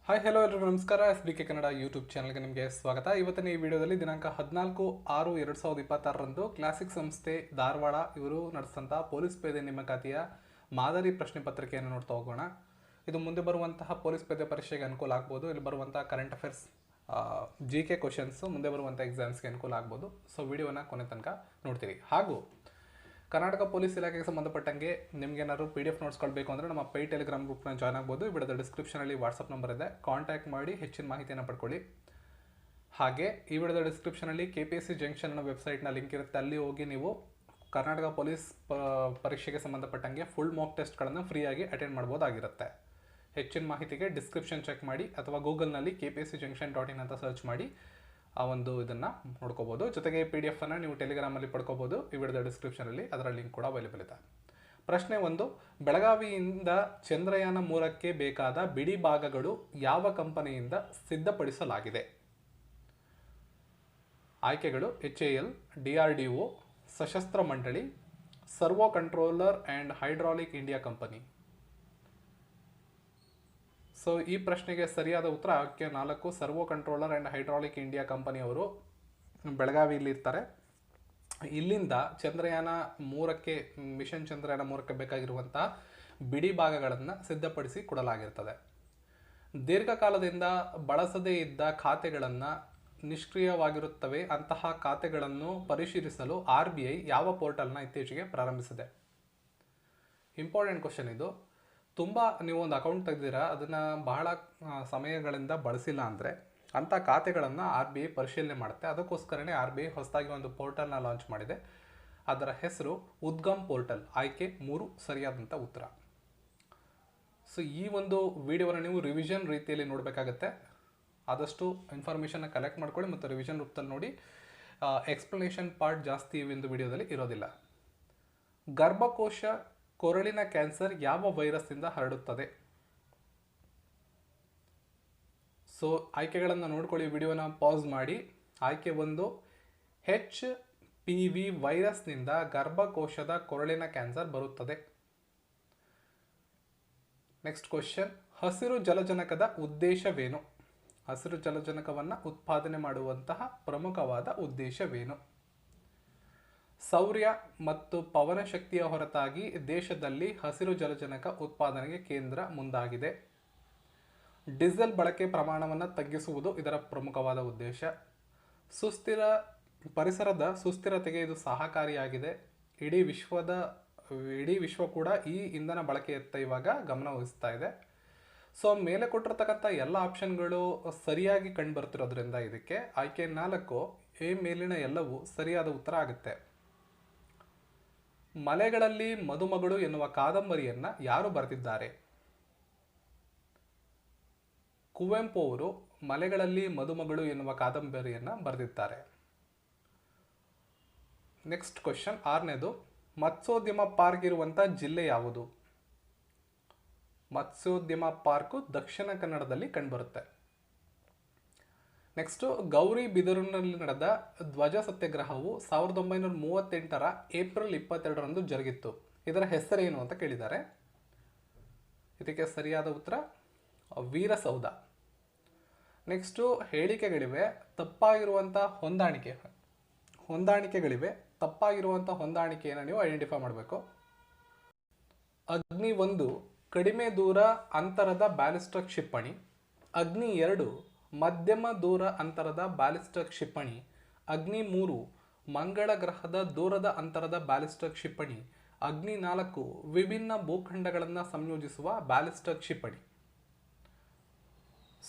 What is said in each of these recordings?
Hi hello ಎಲ್ರಿಗೂ ನಮಸ್ಕಾರ. SBK Kannada YouTube ಚಾನಲ್ಗೆ ನಿಮಗೆ ಸ್ವಾಗತ. ಇವತ್ತಿನ ಈ ವಿಡಿಯೋದಲ್ಲಿ ದಿನಾಂಕ 14/6/2026ರಂದು ಕ್ಲಾಸಿಕ್ ಸಂಸ್ಥೆ ಧಾರವಾಡ ಇವರು ನಡೆಸಿದಂಥ ಪೊಲೀಸ್ ಪೇದೆ ನೇಮಕಾತಿಯ ಮಾದರಿ ಪ್ರಶ್ನೆ ಪತ್ರಿಕೆಯನ್ನು ನೋಡ್ತಾ ಹೋಗೋಣ. ಇದು ಮುಂದೆ ಬರುವಂತಹ ಪೊಲೀಸ್ ಪೇದೆ ಪರೀಕ್ಷೆಗೆ ಅನುಕೂಲ ಆಗ್ಬೋದು. ಇಲ್ಲಿ ಬರುವಂತಹ ಕರೆಂಟ್ ಅಫೇರ್ಸ್ GK ಕ್ವಶನ್ಸ್ ಮುಂದೆ ಬರುವಂಥ ಎಕ್ಸಾಮ್ಸ್ಗೆ ಅನುಕೂಲ ಆಗ್ಬೋದು. ಸೊ ವಿಡಿಯೋನ ಕೊನೆ ತನಕ ನೋಡ್ತೀರಿ. ಹಾಗೂ ಕರ್ನಾಟಕ ಪೊಲೀಸ್ ಇಲಾಖೆಗೆ ಸಂಬಂಧಪಟ್ಟಂಗೆ ನಿಮ್ಗೆ ಏನಾದ್ರು PDF ನೋಟ್ಸ್ಗಳು ಬೇಕು ಅಂದರೆ ನಮ್ಮ ಪೈ ಟೆಲಿಗ್ರಾಮ್ ಗ್ರೂಪ್ನ ಜಾಯ್ನ್ ಆಗ್ಬೋದು. ವಿಡಿಯೋದ ಡಿಸ್ಕ್ರಿಪ್ಷನಲ್ಲಿ ವಾಟ್ಸಪ್ ನಂಬರ್ ಇದೆ, ಕಾಂಟ್ಯಾಕ್ಟ್ ಮಾಡಿ ಹೆಚ್ಚಿನ ಮಾಹಿತಿಯನ್ನು ಪಡ್ಕೊಳ್ಳಿ. ಹಾಗೆ ಈ ವಿಡಿಯೋದ ಡಿಸ್ಕ್ರಿಪ್ಷನಲ್ಲಿ KPSC ಜಂಕ್ಷನ್ ಅನ್ನೋ ವೆಬ್ಸೈಟ್ನ ಲಿಂಕ್ ಇರುತ್ತೆ. ಅಲ್ಲಿ ಹೋಗಿ ನೀವು ಕರ್ನಾಟಕ ಪೊಲೀಸ್ ಪರೀಕ್ಷೆಗೆ ಸಂಬಂಧಪಟ್ಟಂಗೆ ಫುಲ್ ಮಾಕ್ ಟೆಸ್ಟ್ಗಳನ್ನು ಫ್ರೀಯಾಗಿ ಅಟೆಂಡ್ ಮಾಡ್ಬೋದಾಗಿರುತ್ತೆ. ಹೆಚ್ಚಿನ ಮಾಹಿತಿಗೆ ಡಿಸ್ಕ್ರಿಪ್ಷನ್ ಚೆಕ್ ಮಾಡಿ ಅಥವಾ ಗೂಗಲ್ನಲ್ಲಿ kpscjunction.in ಅಂತ ಸರ್ಚ್ ಮಾಡಿ ಆ ಒಂದು ಇದನ್ನು ನೋಡ್ಕೋಬೋದು. ಜೊತೆಗೆ PDF ಅನ್ನು ನೀವು ಟೆಲಿಗ್ರಾಮಲ್ಲಿ ಪಡ್ಕೋಬೋದು. ಈ ವಿಡಿಯೋದ ಡಿಸ್ಕ್ರಿಪ್ಷನಲ್ಲಿ ಅದರ ಲಿಂಕ್ ಕೂಡ ಅವೈಲೇಬಲ್ ಇದೆ. ಪ್ರಶ್ನೆ 1, ಬೆಳಗಾವಿಯಿಂದ ಚಂದ್ರಯಾನ 3ಕ್ಕೆ ಬೇಕಾದ ಬಿಡಿ ಭಾಗಗಳು ಯಾವ ಕಂಪನಿಯಿಂದ ಸಿದ್ಧಪಡಿಸಲಾಗಿದೆ? ಆಯ್ಕೆಗಳು HAL, DRDO, ಸಶಸ್ತ್ರ ಮಂಡಳಿ, servo controller and hydraulic India company. So ಈ ಪ್ರಶ್ನೆಗೆ ಸರಿಯಾದ ಉತ್ತರ ಆಯ್ಕೆ 4, servo controller and hydraulic India ಕಂಪನಿಯವರು ಬೆಳಗಾವಿಯಲ್ಲಿ ಇರ್ತಾರೆ. ಇಲ್ಲಿಂದ ಚಂದ್ರಯಾನ 3ಕ್ಕೆ ಮಿಷನ್ ಚಂದ್ರಯಾನ 3ಕ್ಕೆ ಬೇಕಾಗಿರುವಂಥ ಬಿಡಿ ಭಾಗಗಳನ್ನು ಸಿದ್ಧಪಡಿಸಿ ಕೊಡಲಾಗಿರ್ತದೆ. ದೀರ್ಘಕಾಲದಿಂದ ಬಳಸದೇ ಇದ್ದ ಖಾತೆಗಳನ್ನು ನಿಷ್ಕ್ರಿಯವಾಗಿರುತ್ತವೆ. ಅಂತಹ ಖಾತೆಗಳನ್ನು ಪರಿಶೀಲಿಸಲು RBI ಯಾವ ಪೋರ್ಟಲ್ನ ಇತ್ತೀಚೆಗೆ ಪ್ರಾರಂಭಿಸಿದೆ? ಇಂಪಾರ್ಟೆಂಟ್ ಕ್ವಶನ್ ಇದು. ತುಂಬ ನೀವು ಒಂದು ಅಕೌಂಟ್ ತೆಗೆದಿರಾ, ಅದನ್ನು ಬಹಳ ಸಮಯಗಳಿಂದ ಬಳಸಿಲ್ಲ ಅಂದರೆ ಅಂಥ ಖಾತೆಗಳನ್ನು RBI ಪರಿಶೀಲನೆ ಮಾಡುತ್ತೆ. ಅದಕ್ಕೋಸ್ಕರನೇ RBI ಹೊಸದಾಗಿ ಒಂದು ಪೋರ್ಟಲ್ನ ಲಾಂಚ್ ಮಾಡಿದೆ. ಅದರ ಹೆಸರು ಉದ್ಗಮ್ ಪೋರ್ಟಲ್. ಆಯ್ಕೆ 3 ಸರಿಯಾದಂಥ ಉತ್ತರ. ಸೊ ಈ ಒಂದು ವಿಡಿಯೋವನ್ನು ನೀವು ರಿವಿಷನ್ ರೀತಿಯಲ್ಲಿ ನೋಡಬೇಕಾಗತ್ತೆ. ಆದಷ್ಟು ಇನ್ಫಾರ್ಮೇಷನ್ನ ಕಲೆಕ್ಟ್ ಮಾಡ್ಕೊಳ್ಳಿ ಮತ್ತು ರಿವಿಷನ್ ರೂಪದಲ್ಲಿ ನೋಡಿ. ಎಕ್ಸ್ಪ್ಲನೇಷನ್ ಪಾರ್ಟ್ ಜಾಸ್ತಿ ಒಂದು ವಿಡಿಯೋದಲ್ಲಿ ಇರೋದಿಲ್ಲ. ಗರ್ಭಕೋಶ ಕೊರಳಿನ ಕ್ಯಾನ್ಸರ್ ಯಾವ ವೈರಸ್ನಿಂದ ಹರಡುತ್ತದೆ? ಸೊ ಆಯ್ಕೆಗಳನ್ನು ನೋಡ್ಕೊಳ್ಳಿ, ವಿಡಿಯೋನ ಪಾಸ್ ಮಾಡಿ. ಆಯ್ಕೆ 1, HPV ವೈರಸ್ನಿಂದ ಗರ್ಭಕೋಶದ ಕೊರಳಿನ ಕ್ಯಾನ್ಸರ್ ಬರುತ್ತದೆ. ನೆಕ್ಸ್ಟ್ ಕ್ವಶನ್, ಹಸಿರು ಜಲಜನಕದ ಉದ್ದೇಶವೇನು? ಹಸಿರು ಜಲಜನಕವನ್ನು ಉತ್ಪಾದನೆ ಮಾಡುವಂತಹ ಪ್ರಮುಖವಾದ ಉದ್ದೇಶವೇನು? ಸೌರ್ಯ ಮತ್ತು ಪವನ ಶಕ್ತಿಯ ಹೊರತಾಗಿ ದೇಶದಲ್ಲಿ ಹಸಿರು ಜಲಜನಕ ಉತ್ಪಾದನೆಗೆ ಕೇಂದ್ರ ಮುಂದಾಗಿದೆ. ಡೀಸೆಲ್ ಬಳಕೆ ಪ್ರಮಾಣವನ್ನು ತಗ್ಗಿಸುವುದು ಇದರ ಪ್ರಮುಖವಾದ ಉದ್ದೇಶ. ಪರಿಸರದ ಸುಸ್ಥಿರತೆಗೆ ಇದು ಸಹಕಾರಿಯಾಗಿದೆ. ಇಡೀ ವಿಶ್ವ ಕೂಡ ಈ ಇಂಧನ ಬಳಕೆಯತ್ತ ಇವಾಗ ಗಮನ ವಹಿಸ್ತಾ ಇದೆ. ಸೊ ಮೇಲೆ ಕೊಟ್ಟಿರ್ತಕ್ಕಂಥ ಎಲ್ಲ ಆಪ್ಷನ್ಗಳು ಸರಿಯಾಗಿ ಕಂಡು ಬರ್ತಿರೋದ್ರಿಂದ ಇದಕ್ಕೆ ಆಯ್ಕೆ 4 ಎ ಮೇಲಿನ ಎಲ್ಲವೂ ಸರಿಯಾದ ಉತ್ತರ ಆಗುತ್ತೆ. ಮಲೆಗಳಲ್ಲಿ ಮದುಮಗಳು ಎನ್ನುವ ಕಾದಂಬರಿಯನ್ನು ಯಾರು ಬರೆದಿದ್ದಾರೆ? ಕುವೆಂಪು ಅವರು ಮಲೆಗಳಲ್ಲಿ ಮದುಮಗಳು ಎನ್ನುವ ಕಾದಂಬರಿಯನ್ನು ಬರೆದಿದ್ದಾರೆ. ನೆಕ್ಸ್ಟ್ ಕ್ವಶನ್ 6ನೇದು, ಮತ್ಸ್ಯೋದ್ಯಮ ಪಾರ್ಕ್ ಇರುವಂಥ ಜಿಲ್ಲೆ ಯಾವುದು? ಮತ್ಸ್ಯೋದ್ಯಮ ಪಾರ್ಕು ದಕ್ಷಿಣ ಕನ್ನಡದಲ್ಲಿ ಕಂಡುಬರುತ್ತೆ. ನೆಕ್ಸ್ಟು, ಗೌರಿಬಿದನೂರಿನಲ್ಲಿ ನಡೆದ ಧ್ವಜ ಸತ್ಯಾಗ್ರಹವು 1938ರ ಏಪ್ರಿಲ್ 22ರಂದು ಜರುಗಿತ್ತು. ಇದರ ಹೆಸರೇನು ಅಂತ ಕೇಳಿದ್ದಾರೆ. ಇದಕ್ಕೆ ಸರಿಯಾದ ಉತ್ತರ ವೀರಸೌಧ. ನೆಕ್ಸ್ಟು, ಹೇಳಿಕೆಗಳಿವೆ, ತಪ್ಪಾಗಿರುವಂಥ ಹೊಂದಾಣಿಕೆಗಳಿವೆ. ತಪ್ಪಾಗಿರುವಂಥ ಹೊಂದಾಣಿಕೆಯನ್ನು ನೀವು ಐಡೆಂಟಿಫೈ ಮಾಡಬೇಕು. ಅಗ್ನಿ 1 ಕಡಿಮೆ ದೂರ ಅಂತರದ ಬ್ಯಾಲಿಸ್ಟಿಕ್ ಕ್ಷಿಪಣಿ. ಅಗ್ನಿ 2 ಮಧ್ಯಮ ದೂರ ಅಂತರದ ಬ್ಯಾಲಿಸ್ಟಿಕ್ ಕ್ಷಿಪಣಿ. ಅಗ್ನಿ 3 ಮಂಗಳ ಗ್ರಹದ ದೂರದ ಅಂತರದ ಬ್ಯಾಲಿಸ್ಟಿಕ್ ಕ್ಷಿಪಣಿ. ಅಗ್ನಿ 4 ವಿಭಿನ್ನ ಭೂಖಂಡಗಳನ್ನು ಸಂಯೋಜಿಸುವ ಬ್ಯಾಲಿಸ್ಟಿಕ್ ಕ್ಷಿಪಣಿ.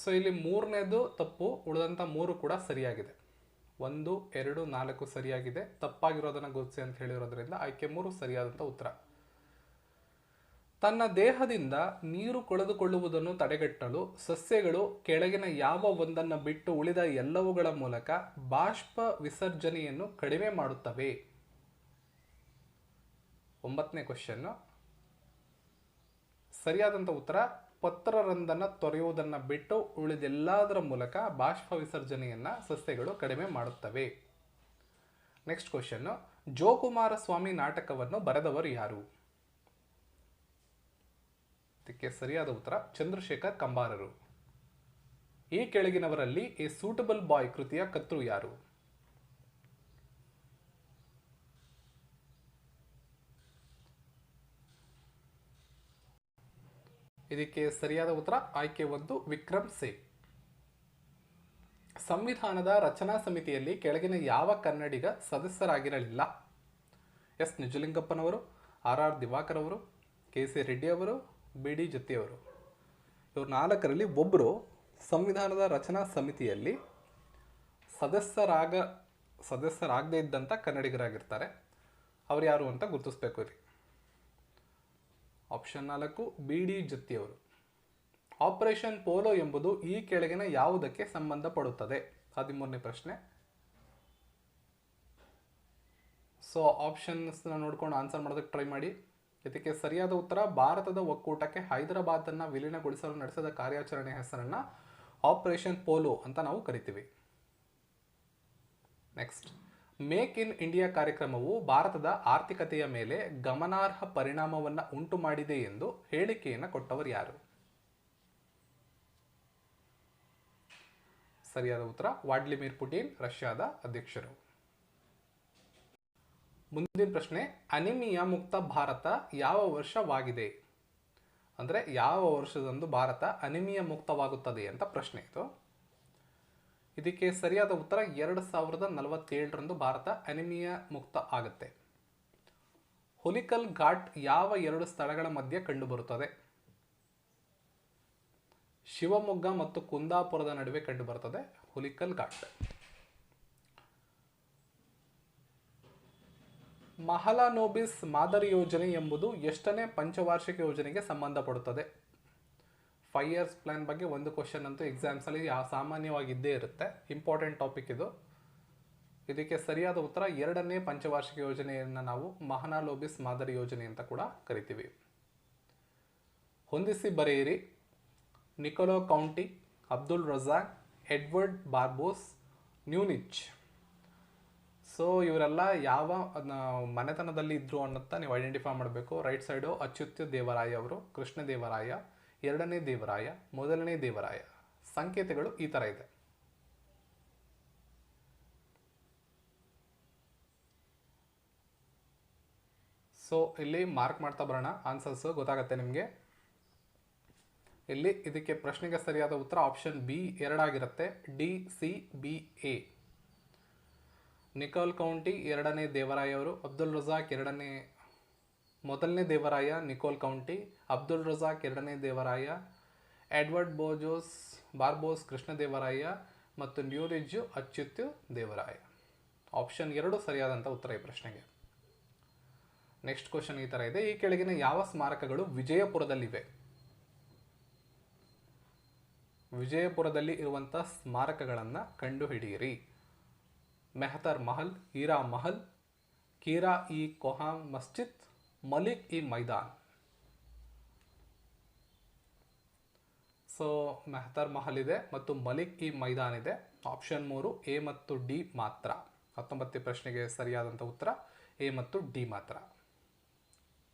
ಸೊ ಇಲ್ಲಿ 3ನೇದು ತಪ್ಪು, ಉಳಿದಂಥ 3 ಕೂಡ ಸರಿಯಾಗಿದೆ. 1, 2, 4 ಸರಿಯಾಗಿದೆ. ತಪ್ಪಾಗಿರೋದನ್ನು ಗುರುತಿಸಿ ಅಂತ ಹೇಳಿರೋದ್ರಿಂದ ಆಯ್ಕೆ 3 ಸರಿಯಾದಂಥ ಉತ್ತರ. ತನ್ನ ದೇಹದಿಂದ ನೀರು ಕಳೆದುಕೊಳ್ಳುವುದನ್ನು ತಡೆಗಟ್ಟಲು ಸಸ್ಯಗಳು ಕೆಳಗಿನ ಯಾವ ಒಂದನ್ನು ಬಿಟ್ಟು ಉಳಿದ ಎಲ್ಲವುಗಳ ಮೂಲಕ ಬಾಷ್ಪ ವಿಸರ್ಜನೆಯನ್ನು ಕಡಿಮೆ ಮಾಡುತ್ತವೆ? 9ನೇ ಕ್ವಶನ್. ಸರಿಯಾದಂಥ ಉತ್ತರ ಪತ್ರರಂಧ್ರವನ್ನು ತೊರೆಯುವುದನ್ನು ಬಿಟ್ಟು ಉಳಿದೆಲ್ಲದರ ಮೂಲಕ ಬಾಷ್ಪ ವಿಸರ್ಜನೆಯನ್ನು ಸಸ್ಯಗಳು ಕಡಿಮೆ ಮಾಡುತ್ತವೆ. ನೆಕ್ಸ್ಟ್ ಕ್ವಶನ್, ಜೋಕುಮಾರಸ್ವಾಮಿ ನಾಟಕವನ್ನು ಬರೆದವರು ಯಾರು? ಇದಕ್ಕೆ ಸರಿಯಾದ ಉತ್ತರ ಚಂದ್ರಶೇಖರ್ ಕಂಬಾರರು. ಈ ಕೆಳಗಿನವರಲ್ಲಿ ಎ ಸೂಟಬಲ್ ಬಾಯ್ ಕೃತಿಯ ಕರ್ತೃ ಯಾರು? ಇದಕ್ಕೆ ಸರಿಯಾದ ಉತ್ತರ ಆಯ್ಕೆ 1 ವಿಕ್ರಮ್ ಸೇನ್. ಸಂವಿಧಾನದ ರಚನಾ ಸಮಿತಿಯಲ್ಲಿ ಕೆಳಗಿನ ಯಾವ ಕನ್ನಡಿಗ ಸದಸ್ಯರಾಗಿರಲಿಲ್ಲ? ಎಸ್ ನಿಜಲಿಂಗಪ್ಪನವರು, ಆರ್ ದಿವಾಕರ್ ಅವರು, ಕೆ.ಸಿ. ರೆಡ್ಡಿ ಅವರು, ಬಿ.ಡಿ. ಜತ್ತಿ ಅವರು. ಇವರು 4ರಲ್ಲಿ ಒಬ್ಬರು ಸಂವಿಧಾನದ ರಚನಾ ಸಮಿತಿಯಲ್ಲಿ ಸದಸ್ಯರಾಗದೇ ಇದ್ದಂಥ ಕನ್ನಡಿಗರಾಗಿರ್ತಾರೆ. ಅವ್ರು ಯಾರು ಅಂತ ಗುರುತಿಸ್ಬೇಕು ರೀ. Option 4 BD. ಜತ್ತಿ ಅವರು. ಆಪರೇಷನ್ ಪೋಲೋ ಎಂಬುದು ಈ ಕೆಳಗಿನ ಯಾವುದಕ್ಕೆ ಸಂಬಂಧಪಡುತ್ತದೆ? 13ನೇ ಪ್ರಶ್ನೆ. ಸೊ ಆಪ್ಷನ್ಸ್ ನೋಡ್ಕೊಂಡು ಆನ್ಸರ್ ಮಾಡೋದಕ್ಕೆ ಟ್ರೈ ಮಾಡಿ. ಇದಕ್ಕೆ ಸರಿಯಾದ ಉತ್ತರ ಭಾರತದ ಒಕ್ಕೂಟಕ್ಕೆ ಹೈದರಾಬಾದನ್ನು ವಿಲೀನಗೊಳಿಸಲು ನಡೆಸಿದ ಕಾರ್ಯಾಚರಣೆ ಹೆಸರನ್ನು ಆಪರೇಷನ್ ಪೋಲೋ ಅಂತ ನಾವು ಕರಿತೀವಿ. ನೆಕ್ಸ್ಟ್, ಮೇಕ್ ಇನ್ ಇಂಡಿಯಾ ಕಾರ್ಯಕ್ರಮವು ಭಾರತದ ಆರ್ಥಿಕತೆಯ ಮೇಲೆ ಗಮನಾರ್ಹ ಪರಿಣಾಮವನ್ನು ಉಂಟು ಮಾಡಿದೆ ಎಂದು ಹೇಳಿಕೆಯನ್ನು ಕೊಟ್ಟವರು ಯಾರು? ಸರಿಯಾದ ಉತ್ತರ ವ್ಲಾಡಿಮಿರ್ ಪುಟಿನ್, ರಷ್ಯಾದ ಅಧ್ಯಕ್ಷರು. ಮುಂದಿನ ಪ್ರಶ್ನೆ, ಅನಿಮಿಯಾ ಮುಕ್ತ ಭಾರತ ಯಾವ ವರ್ಷವಾಗಿದೆ? ಅಂದರೆ ಯಾವ ವರ್ಷದಂದು ಭಾರತ ಅನಿಮಿಯಾ ಮುಕ್ತವಾಗುತ್ತದೆ ಅಂತ ಪ್ರಶ್ನೆ ಇದು. ಇದಕ್ಕೆ ಸರಿಯಾದ ಉತ್ತರ 2047ರಂದು ಭಾರತ ಅನಿಮಿಯಾ ಮುಕ್ತ ಆಗುತ್ತೆ. ಹುಲಿಕಲ್ ಘಾಟ್ ಯಾವ 2 ಸ್ಥಳಗಳ ಮಧ್ಯೆ ಕಂಡುಬರುತ್ತದೆ? ಶಿವಮೊಗ್ಗ ಮತ್ತು ಕುಂದಾಪುರದ ನಡುವೆ ಕಂಡುಬರುತ್ತದೆ ಹುಲಿಕಲ್ ಘಾಟ್. ಮಹಲಾನೋಬಿಸ್ ಮಾದರಿ ಯೋಜನೆ ಎಂಬುದು ಎಷ್ಟನೇ ಪಂಚವಾರ್ಷಿಕ ಯೋಜನೆಗೆ ಸಂಬಂಧಪಡುತ್ತದೆ? 5 years ಪ್ಲಾನ್ ಬಗ್ಗೆ ಒಂದು ಕ್ವಶನ್ ಅಂತೂ ಎಕ್ಸಾಮ್ಸಲ್ಲಿ ಸಾಮಾನ್ಯವಾಗಿ ಇದ್ದೇ ಇರುತ್ತೆ. ಇಂಪಾರ್ಟೆಂಟ್ ಟಾಪಿಕ್ ಇದು. ಇದಕ್ಕೆ ಸರಿಯಾದ ಉತ್ತರ 2ನೇ ಪಂಚವಾರ್ಷಿಕ ಯೋಜನೆಯನ್ನು ನಾವು ಮಹಲಾನೋಬಿಸ್ ಮಾದರಿ ಯೋಜನೆ ಅಂತ ಕೂಡ ಕರಿತೀವಿ. ಹೊಂದಿಸಿ ಬರೆಯಿರಿ. Nicolo Conti, Abdul Razzaq, Edward Barbosa, Nuniz. So ಇವರೆಲ್ಲ ಯಾವ ಮನೆತನದಲ್ಲಿ ಇದ್ರು ಅನ್ನೋಂಥ ನೀವು ಐಡೆಂಟಿಫೈ ಮಾಡಬೇಕು. ರೈಟ್ ಸೈಡು ಅಚ್ಯುತ ದೇವರಾಯ ಅವರು, ಕೃಷ್ಣ ದೇವರಾಯ, 2ನೇ ದೇವರಾಯ, 1ನೇ ದೇವರಾಯ. ಸಂಕೇತಗಳು ಈ ಥರ ಇದೆ. ಸೊ ಇಲ್ಲಿ ಮಾರ್ಕ್ ಮಾಡ್ತಾ ಬರೋಣ, ಆನ್ಸರ್ಸ್ ಗೊತ್ತಾಗತ್ತೆ ನಿಮಗೆ. ಇಲ್ಲಿ ಇದಕ್ಕೆ ಪ್ರಶ್ನೆಗೆ ಸರಿಯಾದ ಉತ್ತರ ಆಪ್ಷನ್ ಬಿ 2 ಆಗಿರುತ್ತೆ. D, C, B, A. Nicole county 2ನೇ ದೇವರಾಯ ಅವರು, Abdul Razak 1ನೇ Devaraya, Nicole county, Abdul Razak 2ನೇ ದೇವರಾಯ, ಎಡ್ವರ್ಡ್ ಬಾರ್ಬೋಸ್ ಕೃಷ್ಣ ದೇವರಾಯ ಮತ್ತು ನ್ಯೂರಿಜ್ ಅಚ್ಯುತ್ ದೇವರಾಯ. ಆಪ್ಷನ್ 2 ಸರಿಯಾದಂಥ ಉತ್ತರ ಈ ಪ್ರಶ್ನೆಗೆ. ನೆಕ್ಸ್ಟ್ ಕ್ವಶನ್ ಈ ಥರ ಇದೆ. ಈ ಕೆಳಗಿನ ಯಾವ ಸ್ಮಾರಕಗಳು ವಿಜಯಪುರದಲ್ಲಿವೆ? ವಿಜಯಪುರದಲ್ಲಿ ಇರುವಂಥ ಸ್ಮಾರಕಗಳನ್ನು ಕಂಡುಹಿಡಿಯಿರಿ. ಮೆಹತರ್ ಮಹಲ್, ಹೀರಾ ಮಹಲ್, ಕೀರಾ ಇ ಕೊಹಾಮ್ ಮಸ್ಜಿದ್, ಮಲಿಕ್ ಇ ಮೈದಾನ್. ಸೊ ಮೆಹತರ್ ಮಹಲ್ ಇದೆ ಮತ್ತು ಮಲಿಕ್ ಇ ಮೈದಾನ್ ಇದೆ. ಆಪ್ಷನ್ 3 ಎ ಮತ್ತು ಡಿ ಮಾತ್ರ. 19ನೇ ಪ್ರಶ್ನೆಗೆ ಸರಿಯಾದಂಥ ಉತ್ತರ ಎ ಮತ್ತು ಡಿ ಮಾತ್ರ.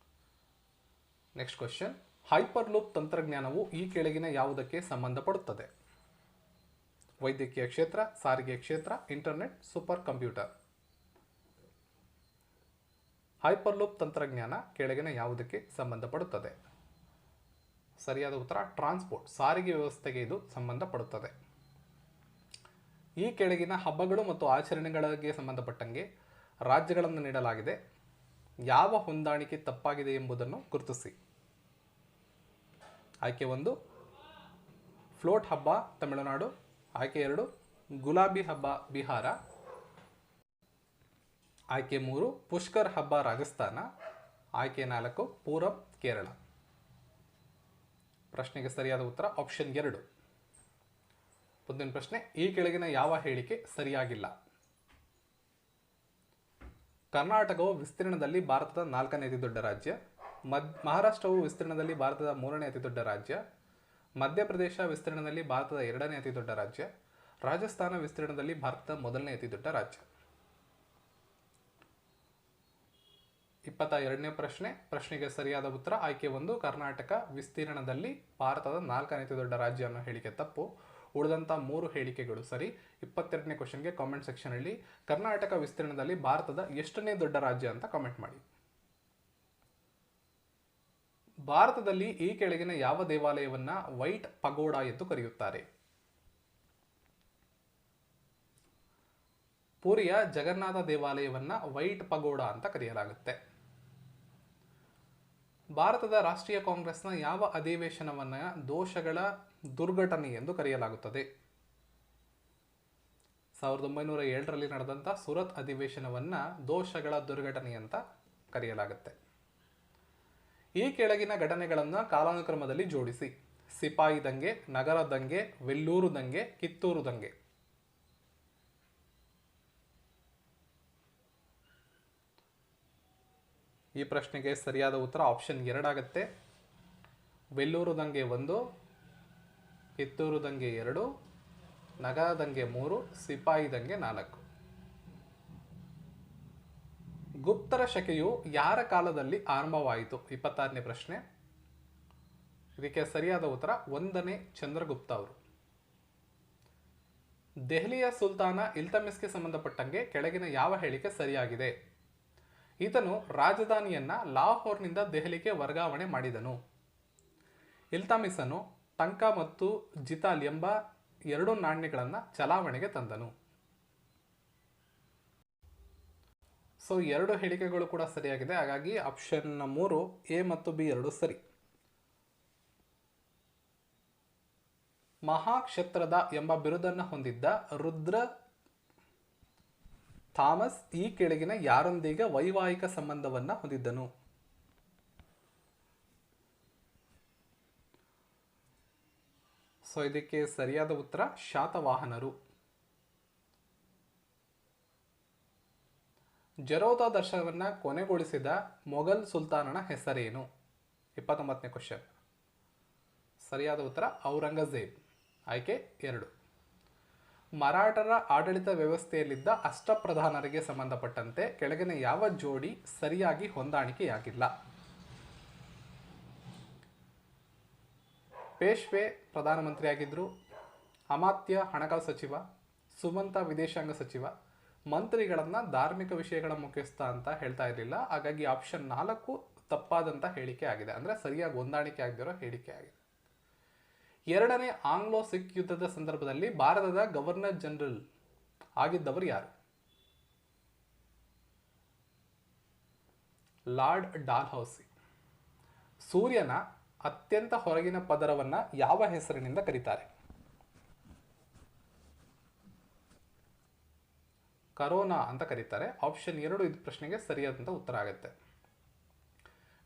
ನೆಕ್ಸ್ಟ್ ಕ್ವಶನ್, ಹೈಪರ್ ಲೂಪ್ ತಂತ್ರಜ್ಞಾನವು ಈ ಕೆಳಗಿನ ಯಾವುದಕ್ಕೆ ಸಂಬಂಧಪಡುತ್ತದೆ? ವೈದ್ಯಕೀಯ ಕ್ಷೇತ್ರ, ಸಾರಿಗೆ ಕ್ಷೇತ್ರ, internet, super computer. Hyperloop ತಂತ್ರಜ್ಞಾನ ಕೆಳಗಿನ ಯಾವುದಕ್ಕೆ ಸಂಬಂಧಪಡುತ್ತದೆ? ಸರಿಯಾದ ಉತ್ತರ ಟ್ರಾನ್ಸ್ಪೋರ್ಟ್, ಸಾರಿಗೆ ವ್ಯವಸ್ಥೆಗೆ ಇದು ಸಂಬಂಧಪಡುತ್ತದೆ. ಈ ಕೆಳಗಿನ ಹಬ್ಬಗಳು ಮತ್ತು ಆಚರಣೆಗಳಿಗೆ ಸಂಬಂಧಪಟ್ಟಂಗೆ ರಾಜ್ಯಗಳನ್ನು ನೀಡಲಾಗಿದೆ. ಯಾವ ಹೊಂದಾಣಿಕೆ ತಪ್ಪಾಗಿದೆ ಎಂಬುದನ್ನು ಗುರುತಿಸಿ. ಆಯ್ಕೆ 1 ಫ್ಲೋಟ್ ಹಬ್ಬ ತಮಿಳುನಾಡು, ಆಯ್ಕೆ 2 ಗುಲಾಬಿ ಹಬ್ಬ ಬಿಹಾರ, ಆಯ್ಕೆ 3 ಪುಷ್ಕರ್ ಹಬ್ಬ ರಾಜಸ್ಥಾನ, ಆಯ್ಕೆ 4 ಪೂರಂ ಕೇರಳ. ಪ್ರಶ್ನೆಗೆ ಸರಿಯಾದ ಉತ್ತರ ಆಪ್ಷನ್ 2. ಮುಂದಿನ ಪ್ರಶ್ನೆ, ಈ ಕೆಳಗಿನ ಯಾವ ಹೇಳಿಕೆ ಸರಿಯಾಗಿಲ್ಲ? ಕರ್ನಾಟಕವು ವಿಸ್ತೀರ್ಣದಲ್ಲಿ ಭಾರತದ 4ನೇ ಅತಿ ದೊಡ್ಡ ರಾಜ್ಯ. ಮಹಾರಾಷ್ಟ್ರವು ವಿಸ್ತೀರ್ಣದಲ್ಲಿ ಭಾರತದ 3ನೇ ಅತಿ ದೊಡ್ಡ ರಾಜ್ಯ. ಮಧ್ಯಪ್ರದೇಶ ವಿಸ್ತೀರ್ಣದಲ್ಲಿ ಭಾರತದ 2ನೇ ಅತಿ ದೊಡ್ಡ ರಾಜ್ಯ. ರಾಜಸ್ಥಾನ ವಿಸ್ತೀರ್ಣದಲ್ಲಿ ಭಾರತದ 1ನೇ ಅತಿ ದೊಡ್ಡ ರಾಜ್ಯ. 22ನೇ ಪ್ರಶ್ನೆಗೆ ಸರಿಯಾದ ಉತ್ತರ ಆಯ್ಕೆ 1 ಕರ್ನಾಟಕ ವಿಸ್ತೀರ್ಣದಲ್ಲಿ ಭಾರತದ 4ನೇ ಅತಿ ದೊಡ್ಡ ರಾಜ್ಯ ಅನ್ನೋ ಹೇಳಿಕೆ ತಪ್ಪು. ಉಳಿದಂಥ 3 ಹೇಳಿಕೆಗಳು ಸರಿ. 22ನೇ ಕ್ವಶನ್ಗೆ ಕಾಮೆಂಟ್ ಸೆಕ್ಷನಲ್ಲಿ ಕರ್ನಾಟಕ ವಿಸ್ತೀರ್ಣದಲ್ಲಿ ಭಾರತದ ಎಷ್ಟನೇ ದೊಡ್ಡ ರಾಜ್ಯ ಅಂತ ಕಾಮೆಂಟ್ ಮಾಡಿ. ಭಾರತದಲ್ಲಿ ಈ ಕೆಳಗಿನ ಯಾವ ದೇವಾಲಯವನ್ನ ವೈಟ್ ಪಗೋಡಾ ಎಂದು ಕರೆಯುತ್ತಾರೆ? ಪುರಿಯ ಜಗನ್ನಾಥ ದೇವಾಲಯವನ್ನ ವೈಟ್ ಪಗೋಡಾ ಅಂತ ಕರೆಯಲಾಗುತ್ತೆ. ಭಾರತದ ರಾಷ್ಟ್ರೀಯ ಕಾಂಗ್ರೆಸ್ನ ಯಾವ ಅಧಿವೇಶನವನ್ನ ದೋಷಗಳ ದುರ್ಘಟನೆ ಎಂದು ಕರೆಯಲಾಗುತ್ತದೆ? 1907ರಲ್ಲಿ ನಡೆದಂಥ ಸುರತ್ ಅಧಿವೇಶನವನ್ನ ದೋಷಗಳ ದುರ್ಘಟನೆ ಅಂತ ಕರೆಯಲಾಗುತ್ತೆ. ಈ ಕೆಳಗಿನ ಘಟನೆಗಳನ್ನು ಕಾಲಾನುಕ್ರಮದಲ್ಲಿ ಜೋಡಿಸಿ. ಸಿಪಾಯಿ ದಂಗೆ, ನಗರ ದಂಗೆ, ವೆಲ್ಲೂರು ದಂಗೆ, ಕಿತ್ತೂರು ದಂಗೆ. ಈ ಪ್ರಶ್ನೆಗೆ ಸರಿಯಾದ ಉತ್ತರ ಆಪ್ಷನ್ 2 ಆಗುತ್ತೆ. ವೆಲ್ಲೂರು ದಂಗೆ 1, ಕಿತ್ತೂರು ದಂಗೆ 2, ನಗರ ದಂಗೆ 3, ಸಿಪಾಯಿ ದಂಗೆ 4. ಗುಪ್ತರ ಶಕೆಯು ಯಾರ ಕಾಲದಲ್ಲಿ ಆರಂಭವಾಯಿತು? 26ನೇ ಪ್ರಶ್ನೆ. ಇದಕ್ಕೆ ಸರಿಯಾದ ಉತ್ತರ 1ನೇ ಚಂದ್ರಗುಪ್ತ ಅವರು. ದೆಹಲಿಯ ಸುಲ್ತಾನ ಇಲ್ತಮಿಸ್ಗೆ ಸಂಬಂಧಪಟ್ಟಂಗೆ ಕೆಳಗಿನ ಯಾವ ಹೇಳಿಕೆ ಸರಿಯಾಗಿದೆ? ಈತನು ರಾಜಧಾನಿಯನ್ನ ಲಾಹೋರ್ನಿಂದ ದೆಹಲಿಗೆ ವರ್ಗಾವಣೆ ಮಾಡಿದನು. ಇಲ್ತಮಿಸನು ಟಂಕ ಮತ್ತು ಜಿತಾಲ್ ಎಂಬ 2 ನಾಣ್ಯಗಳನ್ನು ಚಲಾವಣೆಗೆ ತಂದನು. ಸೊ 2 ಹೇಳಿಕೆಗಳು ಕೂಡ ಸರಿಯಾಗಿದೆ. ಹಾಗಾಗಿ ಆಪ್ಷನ್ 3 ಎ ಮತ್ತು ಬಿ 2 ಸರಿ. ಮಹಾಕ್ಷತ್ರದ ಎಂಬ ಬಿರುದನ್ನು ಹೊಂದಿದ್ದ ರುದ್ರ ಥಾಮಸ್ ಈ ಕೆಳಗಿನ ಯಾರೊಂದಿಗೆ ವೈವಾಹಿಕ ಸಂಬಂಧವನ್ನ ಹೊಂದಿದ್ದನು? ಸೊ ಇದಕ್ಕೆ ಸರಿಯಾದ ಉತ್ತರ ಶಾತವಾಹನರು. ಜರೋದಾ ದರ್ಶನವನ್ನ ಕೊನೆಗೊಳಿಸಿದ ಮೊಘಲ್ ಸುಲ್ತಾನನ ಹೆಸರೇನು? 29ನೇ ಕ್ವಶನ್. ಸರಿಯಾದ ಉತ್ತರ ಔರಂಗಜೇಬ್. ಆಯ್ಕೆ 2. ಮರಾಠರ ಆಡಳಿತ ವ್ಯವಸ್ಥೆಯಲ್ಲಿದ್ದ ಅಷ್ಟಪ್ರಧಾನರಿಗೆ ಸಂಬಂಧಪಟ್ಟಂತೆ ಕೆಳಗಿನ ಯಾವ ಜೋಡಿ ಸರಿಯಾಗಿ ಹೊಂದಾಣಿಕೆಯಾಗಿಲ್ಲ? ಪೇಶ್ವೆ ಪ್ರಧಾನಮಂತ್ರಿಯಾಗಿದ್ದರು, ಅಮಾತ್ಯ ಹಣಕಾಸು ಸಚಿವ, ಸುಮಂತ ವಿದೇಶಾಂಗ ಸಚಿವ, ಮಂತ್ರಿಗಳನ್ನ ಧಾರ್ಮಿಕ ವಿಷಯಗಳ ಮುಖ್ಯಸ್ಥ ಅಂತ ಹೇಳ್ತಾ ಇರಲಿಲ್ಲ. ಹಾಗಾಗಿ ಆಪ್ಷನ್ 4 ತಪ್ಪಾದಂಥ ಹೇಳಿಕೆ ಆಗಿದೆ, ಅಂದರೆ ಸರಿಯಾಗಿ ಹೊಂದಾಣಿಕೆ ಆಗದಿರೋ ಹೇಳಿಕೆ ಆಗಿದೆ. 2ನೇ ಆಂಗ್ಲೋ ಸಿಖ್ ಯುದ್ಧದ ಸಂದರ್ಭದಲ್ಲಿ ಭಾರತದ ಗವರ್ನರ್ ಜನರಲ್ ಆಗಿದ್ದವರು ಯಾರು? Lord Dalhousie. ಸೂರ್ಯನ ಅತ್ಯಂತ ಹೊರಗಿನ ಪದರವನ್ನ ಯಾವ ಹೆಸರಿನಿಂದ ಕರೀತಾರೆ? ಕರೋನಾ ಅಂತ ಕರೀತಾರೆ. ಆಪ್ಷನ್ 2 ಇದು ಪ್ರಶ್ನೆಗೆ ಸರಿಯಾದಂಥ ಉತ್ತರ ಆಗುತ್ತೆ.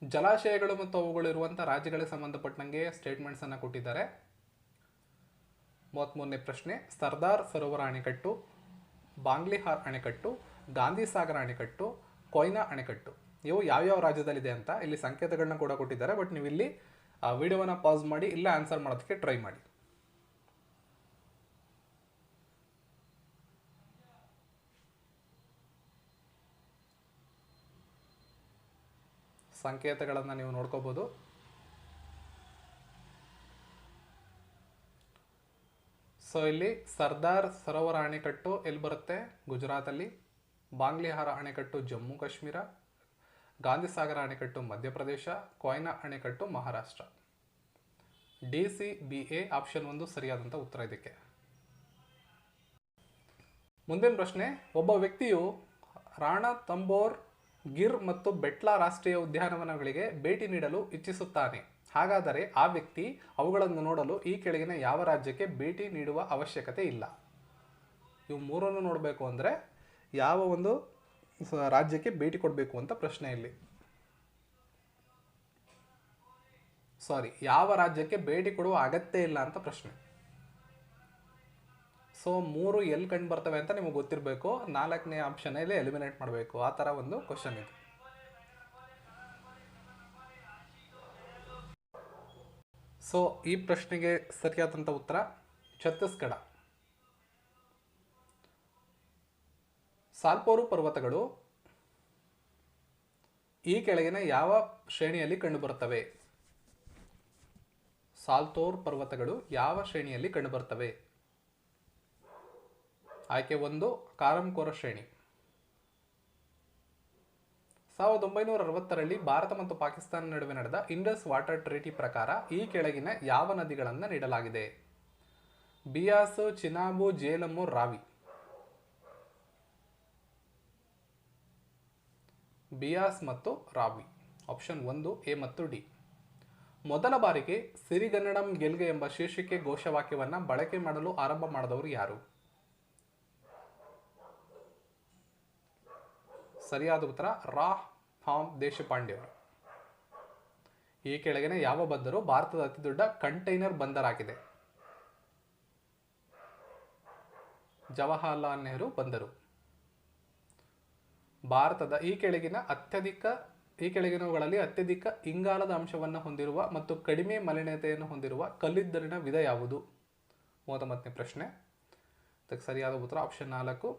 ಜಲಾಶಯಗಳು ಮತ್ತು ಅವುಗಳು ಇರುವಂಥ ರಾಜ್ಯಗಳಿಗೆ ಸಂಬಂಧಪಟ್ಟಂಗೆ ಸ್ಟೇಟ್ಮೆಂಟ್ಸ್ ಅನ್ನು ಕೊಟ್ಟಿದ್ದಾರೆ. 33ನೇ ಪ್ರಶ್ನೆ. ಸರ್ದಾರ್ ಸರೋವರ ಅಣೆಕಟ್ಟು, ಬಾಂಗ್ಲಿಹಾರ್ ಅಣೆಕಟ್ಟು, ಗಾಂಧಿ ಸಾಗರ ಅಣೆಕಟ್ಟು, ಕೊಯ್ನಾ ಅಣೆಕಟ್ಟು ಇವು ಯಾವ್ಯಾವ ರಾಜ್ಯದಲ್ಲಿದೆ ಅಂತ ಇಲ್ಲಿ ಸಂಕೇತಗಳನ್ನ ಕೂಡ ಕೊಟ್ಟಿದ್ದಾರೆ. ಬಟ್ ನೀವು ಇಲ್ಲಿ ವಿಡಿಯೋನ ಪಾಸ್ ಮಾಡಿ ಇಲ್ಲ ಆನ್ಸರ್ ಮಾಡೋದಕ್ಕೆ ಟ್ರೈ ಮಾಡಿ. ಸಂಕೇತಗಳನ್ನು ನೀವು ನೋಡ್ಕೋಬಹುದು. ಸೊ ಇಲ್ಲಿ ಸರ್ದಾರ್ ಸರೋವರ ಅಣೆಕಟ್ಟು ಎಲ್ಲಿ ಬರುತ್ತೆ? ಗುಜರಾತಲ್ಲಿ. ಬಾಂಗ್ಲಿಹಾರ ಅಣೆಕಟ್ಟು ಜಮ್ಮು ಕಾಶ್ಮೀರ, ಗಾಂಧಿ ಸಾಗರ ಅಣೆಕಟ್ಟು ಮಧ್ಯಪ್ರದೇಶ, ಕೊಯ್ನಾ ಅಣೆಕಟ್ಟು ಮಹಾರಾಷ್ಟ್ರ. DCBA ಆಪ್ಷನ್ 1 ಸರಿಯಾದಂಥ ಉತ್ತರ ಇದಕ್ಕೆ. ಮುಂದಿನ ಪ್ರಶ್ನೆ. ಒಬ್ಬ ವ್ಯಕ್ತಿಯು ರಾಣತಂಬೋರ್, ಗಿರ್ ಮತ್ತು ಬೆಟ್ಲಾ ರಾಷ್ಟ್ರೀಯ ಉದ್ಯಾನವನಗಳಿಗೆ ಭೇಟಿ ನೀಡಲು ಇಚ್ಛಿಸುತ್ತಾನೆ. ಹಾಗಾದರೆ ಆ ವ್ಯಕ್ತಿ ಅವುಗಳನ್ನು ನೋಡಲು ಈ ಕೆಳಗಿನ ಯಾವ ರಾಜ್ಯಕ್ಕೆ ಭೇಟಿ ನೀಡುವ ಅವಶ್ಯಕತೆ ಇಲ್ಲ? ಇವು 3 ನೋಡಬೇಕು ಅಂದರೆ ಯಾವ ಒಂದು ರಾಜ್ಯಕ್ಕೆ ಭೇಟಿ ಕೊಡಬೇಕು ಅಂತ ಪ್ರಶ್ನೆ ಇಲ್ಲಿ. ಯಾವ ರಾಜ್ಯಕ್ಕೆ ಭೇಟಿ ಕೊಡುವ ಅಗತ್ಯ ಇಲ್ಲ ಅಂತ ಪ್ರಶ್ನೆ. ಸೊ 3 ಎಲ್ಲಿ ಕಂಡು ಬರ್ತವೆ ಅಂತ ನಿಮಗೆ ಗೊತ್ತಿರಬೇಕು. 4ನೇ ಆಪ್ಷನ್ ಇಲ್ಲಿ ಎಲಿಮಿನೇಟ್ ಮಾಡಬೇಕು. ಆ ಥರ ಒಂದು ಕ್ವಶನ್ ಇದೆ. ಸೊ ಈ ಪ್ರಶ್ನೆಗೆ ಸರಿಯಾದಂಥ ಉತ್ತರ ಛತ್ತೀಸ್ಗಢ. ಸಾಲ್ಪೋರು ಪರ್ವತಗಳು ಈ ಕೆಳಗಿನ ಯಾವ ಶ್ರೇಣಿಯಲ್ಲಿ ಕಂಡುಬರುತ್ತವೆ? ಸಾಲ್ತೋರ್ ಪರ್ವತಗಳು ಯಾವ ಶ್ರೇಣಿಯಲ್ಲಿ ಕಂಡುಬರುತ್ತವೆ? ಆಯ್ಕೆ 1 ಕಾರಂಕೋರ ಶ್ರೇಣಿ. 1960ರಲ್ಲಿ ಭಾರತ ಮತ್ತು ಪಾಕಿಸ್ತಾನ ನಡುವೆ ನಡೆದ ಇಂಡಸ್ ವಾಟರ್ ಟ್ರೀಟಿ ಪ್ರಕಾರ ಈ ಕೆಳಗಿನ ಯಾವ ನದಿಗಳನ್ನು ನೀಡಲಾಗಿದೆ? ಬಿಯಾಸ್, ಚಿನಾಬು, ಜೇಲಮ್ಮು, ರಾವಿ. ಬಿಯಾಸ್ ಮತ್ತು ರಾವಿ. ಆಪ್ಷನ್ 1 ಎ ಮತ್ತು ಡಿ. ಮೊದಲ ಬಾರಿಗೆ ಸಿರಿಗನ್ನಡಂ ಗೆಲ್ಗೆ ಎಂಬ ಶೀರ್ಷಿಕೆ ಘೋಷವಾಕ್ಯವನ್ನು ಬಳಕೆ ಮಾಡಲು ಆರಂಭ ಮಾಡಿದವರು ಯಾರು? ಸರಿಯಾದ ಉತ್ತರ ರಾ ಹಾಮ್ ದೇಶಪಾಂಡೆ ಅವರು. ಈ ಕೆಳಗಿನ ಯಾವ ಬಂದರು ಭಾರತದ ಅತಿದೊಡ್ಡ ಕಂಟೈನರ್ ಬಂದರಾಗಿದೆ? ಜವಾಹರ್ಲಾಲ್ ನೆಹರು ಬಂದರು. ಭಾರತದ ಈ ಕೆಳಗಿನವುಗಳಲ್ಲಿ ಅತ್ಯಧಿಕ ಇಂಗಾಲದ ಅಂಶವನ್ನು ಹೊಂದಿರುವ ಮತ್ತು ಕಡಿಮೆ ಮಲಿನತೆಯನ್ನು ಹೊಂದಿರುವ ಕಲ್ಲಿದ್ದಲಿನ ವಿಧ ಯಾವುದು? 39ನೇ ಪ್ರಶ್ನೆ. ಅದಕ್ಕೆ ಸರಿಯಾದ ಉತ್ತರ ಆಪ್ಷನ್ 4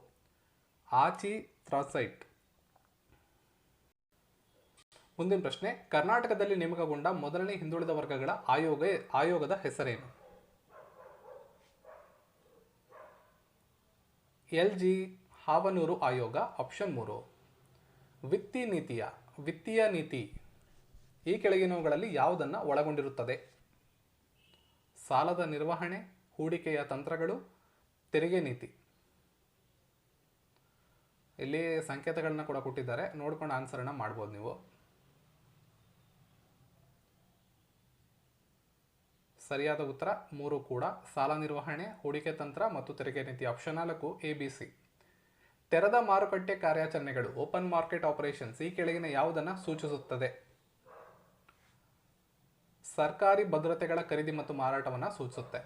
ಆಚಿಥ್ರಾಸೈಟ್. ಮುಂದಿನ ಪ್ರಶ್ನೆ, ಕರ್ನಾಟಕದಲ್ಲಿ ನೇಮಕಗೊಂಡ ಮೊದಲನೇ ಹಿಂದುಳಿದ ವರ್ಗಗಳ ಆಯೋಗದ ಹೆಸರೇನು? LG ಹಾವನೂರು ಆಯೋಗ. ಆಪ್ಷನ್ 3 ವಿತ್ತೀಯ ನೀತಿ ಈ ಕೆಳಗಿನವುಗಳಲ್ಲಿ ಯಾವುದನ್ನು ಒಳಗೊಂಡಿರುತ್ತದೆ? ಸಾಲದ ನಿರ್ವಹಣೆ, ಹೂಡಿಕೆಯ ತಂತ್ರಗಳು, ತೆರಿಗೆ ನೀತಿ. ಇಲ್ಲಿ ಸಂಕೇತಗಳನ್ನ ಕೂಡ ಕೊಟ್ಟಿದ್ದಾರೆ, ನೋಡ್ಕೊಂಡು ಆನ್ಸರ್ನ ಮಾಡ್ಬೋದು ನೀವು. ಸರಿಯಾದ ಉತ್ತರ 3 ಕೂಡ ಸಾಲ ನಿರ್ವಹಣೆ, ಹೂಡಿಕೆ ತಂತ್ರ ಮತ್ತು ತೆರಿಗೆ ನೀತಿ. Option 4 ABC. ತೆರೆದ ಮಾರುಕಟ್ಟೆ ಕಾರ್ಯಾಚರಣೆಗಳು ಓಪನ್ ಮಾರ್ಕೆಟ್ ಆಪರೇಷನ್ಸ್ ಈ ಕೆಳಗಿನ ಯಾವುದನ್ನು ಸೂಚಿಸುತ್ತದೆ? ಸರ್ಕಾರಿ ಭದ್ರತೆಗಳ ಖರೀದಿ ಮತ್ತು ಮಾರಾಟವನ್ನು ಸೂಚಿಸುತ್ತೆ.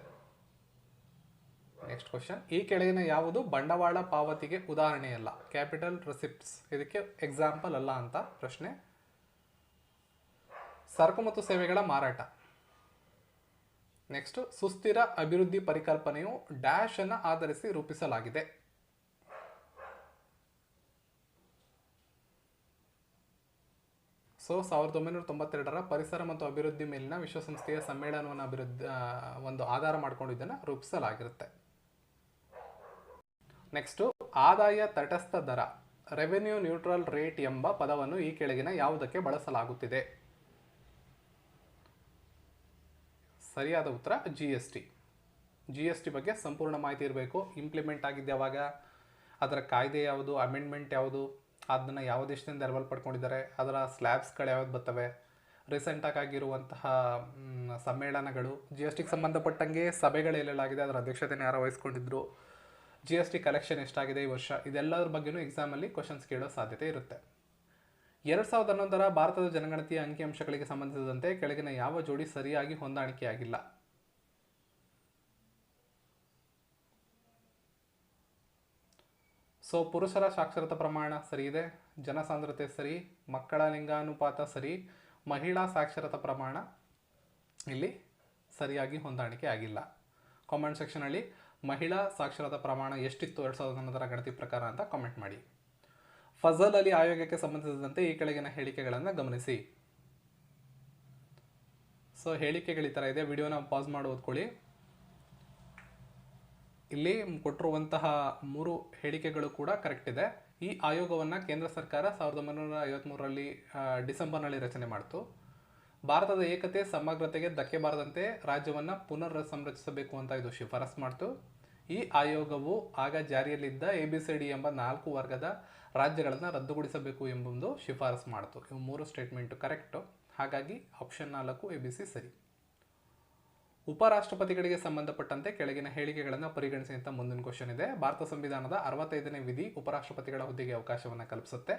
ನೆಕ್ಸ್ಟ್ ಕ್ವಶನ್, ಈ ಕೆಳಗಿನ ಯಾವುದು ಬಂಡವಾಳ ಪಾವತಿಗೆ ಉದಾಹರಣೆಯಲ್ಲ? ಕ್ಯಾಪಿಟಲ್ ರಿಸಿಪ್ಟ್ಸ್ ಇದಕ್ಕೆ ಎಕ್ಸಾಂಪಲ್ ಅಲ್ಲ ಅಂತ ಪ್ರಶ್ನೆ. ಸರಕು ಮತ್ತು ಸೇವೆಗಳ ಮಾರಾಟ. ನೆಕ್ಸ್ಟ್, ಸುಸ್ಥಿರ ಅಭಿವೃದ್ಧಿ ಪರಿಕಲ್ಪನೆಯು ಡ್ಯಾಶ್ ಅನ್ನು ಆಧರಿಸಿ ರೂಪಿಸಲಾಗಿದೆ. ಸೊ 1992ರ ಪರಿಸರ ಮತ್ತು ಅಭಿವೃದ್ಧಿ ಮೇಲಿನ ವಿಶ್ವಸಂಸ್ಥೆಯ ಸಮ್ಮೇಳನವನ್ನು ಒಂದು ಆಧಾರ ಮಾಡಿಕೊಂಡು ಇದನ್ನು ರೂಪಿಸಲಾಗಿರುತ್ತೆ. ನೆಕ್ಸ್ಟ್, ಆದಾಯ ತಟಸ್ಥ ದರ ರೆವೆನ್ಯೂ ನ್ಯೂಟ್ರಲ್ ರೇಟ್ ಎಂಬ ಪದವನ್ನು ಈ ಕೆಳಗಿನ ಯಾವುದಕ್ಕೆ ಬಳಸಲಾಗುತ್ತಿದೆ? ಸರಿಯಾದ ಉತ್ತರ GST ಬಗ್ಗೆ ಸಂಪೂರ್ಣ ಮಾಹಿತಿ ಇರಬೇಕು. ಇಂಪ್ಲಿಮೆಂಟ್ ಆಗಿದ್ದು ಯಾವಾಗ, ಅದರ ಕಾಯ್ದೆ ಯಾವುದು, ಅಮೆಂಡ್ಮೆಂಟ್ ಯಾವುದು, ಅದನ್ನು ಯಾವ ದೇಶದಿಂದ ಎರವಲು ಪಡ್ಕೊಂಡಿದ್ದಾರೆ, ಅದರ ಸ್ಲ್ಯಾಬ್ಸ್ಗಳು ಯಾವ್ದು ಬರ್ತವೆ, ರೀಸೆಂಟಾಗಿ ಆಗಿರುವಂತಹ ಸಮ್ಮೇಳನಗಳು, GSTಗೆ ಸಂಬಂಧಪಟ್ಟಂಗೆ ಸಭೆಗಳೆಲ್ಲಾಗಿದೆ, ಅದರ ಅಧ್ಯಕ್ಷತೆಯನ್ನು ಯಾರು ವಹಿಸ್ಕೊಂಡಿದ್ರು, GST ಕಲೆಕ್ಷನ್ ಎಷ್ಟಾಗಿದೆ ಈ ವರ್ಷ, ಇದೆಲ್ಲದರ ಬಗ್ಗೆಯೂ ಎಕ್ಸಾಮಲ್ಲಿ ಕ್ವಶನ್ಸ್ ಕೇಳೋ ಸಾಧ್ಯತೆ ಇರುತ್ತೆ. 2011ರ ಭಾರತದ ಜನಗಣತಿಯ ಅಂಕಿಅಂಶಗಳಿಗೆ ಸಂಬಂಧಿಸಿದಂತೆ ಕೆಳಗಿನ ಯಾವ ಜೋಡಿ ಸರಿಯಾಗಿ ಹೊಂದಾಣಿಕೆಯಾಗಿಲ್ಲ? ಸೊ ಪುರುಷರ ಸಾಕ್ಷರತಾ ಪ್ರಮಾಣ ಸರಿ ಇದೆ, ಜನಸಾಂದ್ರತೆ ಸರಿ, ಮಕ್ಕಳ ಲಿಂಗಾನುಪಾತ ಸರಿ, ಮಹಿಳಾ ಸಾಕ್ಷರತಾ ಪ್ರಮಾಣ ಇಲ್ಲಿ ಸರಿಯಾಗಿ ಹೊಂದಾಣಿಕೆ ಆಗಿಲ್ಲ. ಕಾಮೆಂಟ್ ಸೆಕ್ಷನಲ್ಲಿ ಮಹಿಳಾ ಸಾಕ್ಷರತಾ ಪ್ರಮಾಣ ಎಷ್ಟಿತ್ತು 2011ರ ಗಣತಿ ಪ್ರಕಾರ ಅಂತ ಕಾಮೆಂಟ್ ಮಾಡಿ. ಫಜಲ್ ಅಲಿ ಆಯೋಗಕ್ಕೆ ಸಂಬಂಧಿಸಿದಂತೆ ಈ ಕೆಳಗಿನ ಹೇಳಿಕೆಗಳನ್ನು ಗಮನಿಸಿ. ಸೊ ಹೇಳಿಕೆಗಳು ಈ ಥರ ಇದೆ, ವಿಡಿಯೋನ ಪಾಸ್ ಮಾಡಿ ಓದ್ಕೊಳ್ಳಿ. ಇಲ್ಲಿ ಕೊಟ್ಟಿರುವಂತಹ 3 ಹೇಳಿಕೆಗಳು ಕೂಡ ಕರೆಕ್ಟ್ ಇದೆ. ಈ ಆಯೋಗವನ್ನು ಕೇಂದ್ರ ಸರ್ಕಾರ 1953ರಲ್ಲಿ ಡಿಸೆಂಬರ್ನಲ್ಲಿ ರಚನೆ ಮಾಡಿತು. ಭಾರತದ ಏಕತೆ ಸಮಗ್ರತೆಗೆ ಧಕ್ಕೆ ಬಾರದಂತೆ ರಾಜ್ಯವನ್ನು ಪುನರ್ ಸಂರಚಿಸಬೇಕು ಅಂತ ಇದು ಶಿಫಾರಸು ಮಾಡಿತು. ಈ ಆಯೋಗವು ಆಗ ಜಾರಿಯಲ್ಲಿದ್ದ ABCD ಎಂಬ 4 ವರ್ಗದ ರಾಜ್ಯಗಳನ್ನು ರದ್ದುಗೊಳಿಸಬೇಕು ಎಂಬುದು ಶಿಫಾರಸು ಮಾಡಿತು. ಇವು 3 ಸ್ಟೇಟ್ಮೆಂಟು ಕರೆಕ್ಟು, ಹಾಗಾಗಿ ಆಪ್ಷನ್ 4 ABC ಸರಿ. ಉಪರಾಷ್ಟ್ರಪತಿಗಳಿಗೆ ಸಂಬಂಧಪಟ್ಟಂತೆ ಕೆಳಗಿನ ಹೇಳಿಕೆಗಳನ್ನು ಪರಿಗಣಿಸಿ ಅಂತ ಮುಂದಿನ ಕ್ವಶನ್ ಇದೆ. ಭಾರತ ಸಂವಿಧಾನದ 65ನೇ ವಿಧಿ ಉಪರಾಷ್ಟ್ರಪತಿಗಳ ಹುದ್ದೆಗೆ ಅವಕಾಶವನ್ನು ಕಲ್ಪಿಸುತ್ತೆ.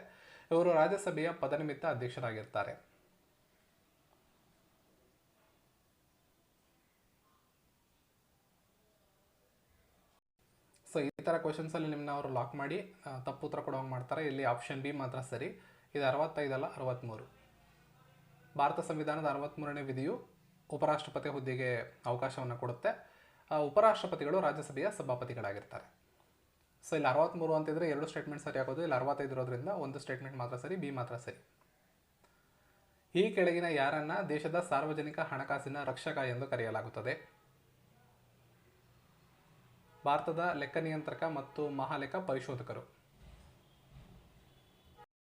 ಇವರು ರಾಜ್ಯಸಭೆಯ ಪದನಿಮಿತ್ತ ಅಧ್ಯಕ್ಷರಾಗಿರ್ತಾರೆ. ಸೊ ಈ ಥರ ಕ್ವಶನ್ಸಲ್ಲಿ ನಿಮ್ಮನ್ನ ಅವರು ಲಾಕ್ ಮಾಡಿ ತಪ್ಪು ಉತ್ತರ ಕೊಡುವಂಗೆ ಮಾಡ್ತಾರೆ. ಇಲ್ಲಿ ಆಪ್ಷನ್ ಬಿ ಮಾತ್ರ ಸರಿ. ಇದು 65 ಅಲ್ಲ 63. ಭಾರತ ಸಂವಿಧಾನದ 63ನೇ ವಿಧಿಯು ಉಪರಾಷ್ಟ್ರಪತಿ ಹುದ್ದೆಗೆ ಅವಕಾಶವನ್ನು ಕೊಡುತ್ತೆ. ಉಪರಾಷ್ಟ್ರಪತಿಗಳು ರಾಜ್ಯಸಭೆಯ ಸಭಾಪತಿಗಳಾಗಿರ್ತಾರೆ. ಸೊ ಇಲ್ಲಿ 63 ಅಂತಿದ್ರೆ 2 ಸ್ಟೇಟ್ಮೆಂಟ್ ಸರಿ ಆಗೋದು. ಇಲ್ಲಿ 65 ಇರೋದ್ರಿಂದ 1 ಸ್ಟೇಟ್ಮೆಂಟ್ ಮಾತ್ರ ಸರಿ, ಬಿ ಮಾತ್ರ ಸರಿ. ಈ ಕೆಳಗಿನ ಯಾರನ್ನ ದೇಶದ ಸಾರ್ವಜನಿಕ ಹಣಕಾಸಿನ ರಕ್ಷಕ ಎಂದು ಕರೆಯಲಾಗುತ್ತದೆ? ಭಾರತದ ಲೆಕ್ಕ ನಿಯಂತ್ರಕ ಮತ್ತು ಮಹಾಲೆಕ್ಕ ಪರಿಶೋಧಕರು.